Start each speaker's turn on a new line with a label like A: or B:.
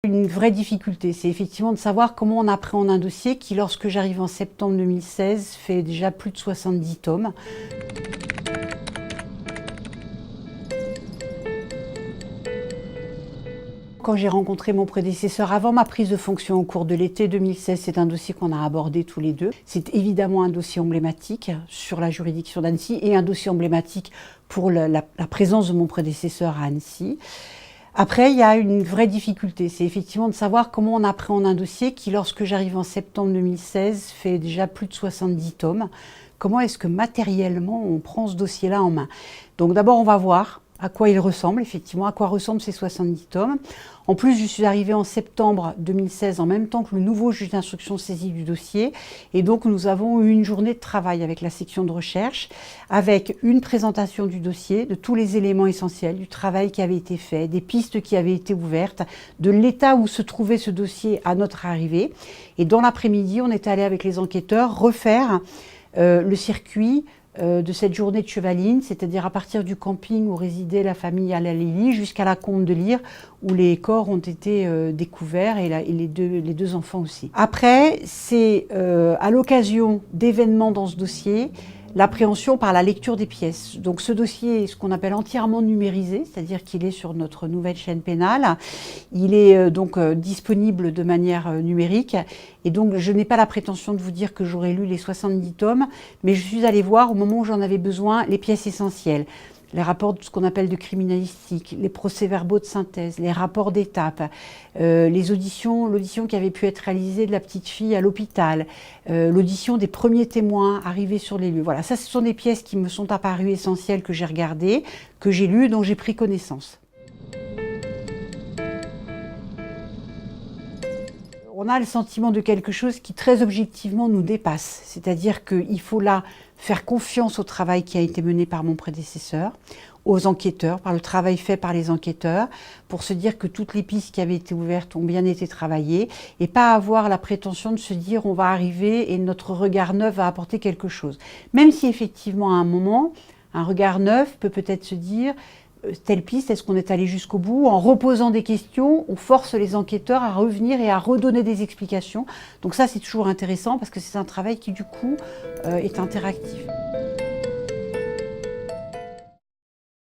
A: Une vraie difficulté, c'est effectivement de savoir comment on appréhende un dossier qui, lorsque j'arrive en septembre 2016, fait déjà plus de 70 tomes. Quand j'ai rencontré mon prédécesseur avant ma prise de fonction au cours de l'été 2016, c'est un dossier qu'on a abordé tous les deux. C'est évidemment un dossier emblématique sur la juridiction d'Annecy et un dossier emblématique pour la présence de mon prédécesseur à Annecy. Après, il y a une vraie difficulté, c'est effectivement de savoir comment on appréhende un dossier qui, lorsque j'arrive en septembre 2016, fait déjà plus de 70 tomes. Comment est-ce que matériellement on prend ce dossier-là en main? Donc d'abord, on va voir à quoi il ressemble, effectivement, à quoi ressemblent ces 70 tomes. En plus, je suis arrivée en septembre 2016, en même temps que le nouveau juge d'instruction saisi du dossier. Et donc, nous avons eu une journée de travail avec la section de recherche, avec une présentation du dossier, de tous les éléments essentiels, du travail qui avait été fait, des pistes qui avaient été ouvertes, de l'état où se trouvait ce dossier à notre arrivée. Et dans l'après-midi, on est allé avec les enquêteurs refaire le circuit de cette journée de chevaline, c'est-à-dire à partir du camping où résidait la famille Al-Alili jusqu'à la Combe de Lyre où les corps ont été découverts et les deux enfants aussi. Après, c'est à l'occasion d'événements dans ce dossier, l'appréhension par la lecture des pièces. Donc ce dossier est ce qu'on appelle entièrement numérisé, c'est-à-dire qu'il est sur notre nouvelle chaîne pénale. Il est donc disponible de manière numérique. Et donc je n'ai pas la prétention de vous dire que j'aurais lu les 70 tomes, mais je suis allée voir au moment où j'en avais besoin les pièces essentielles. Les rapports de ce qu'on appelle de criminalistique, les procès-verbaux de synthèse, les rapports d'étape, l'audition qui avait pu être réalisée de la petite fille à l'hôpital, l'audition des premiers témoins arrivés sur les lieux. Voilà, ça ce sont des pièces qui me sont apparues essentielles, que j'ai regardées, que j'ai lues, dont j'ai pris connaissance. On a le sentiment de quelque chose qui très objectivement nous dépasse, c'est-à-dire qu'il faut là faire confiance au travail qui a été mené par mon prédécesseur, aux enquêteurs, par le travail fait par les enquêteurs, pour se dire que toutes les pistes qui avaient été ouvertes ont bien été travaillées, et pas avoir la prétention de se dire on va arriver et notre regard neuf va apporter quelque chose. Même si effectivement à un moment, un regard neuf peut peut-être se dire telle piste, est-ce qu'on est allé jusqu'au bout? En reposant des questions, on force les enquêteurs à revenir et à redonner des explications. Donc ça, c'est toujours intéressant parce que c'est un travail qui, du coup, est interactif.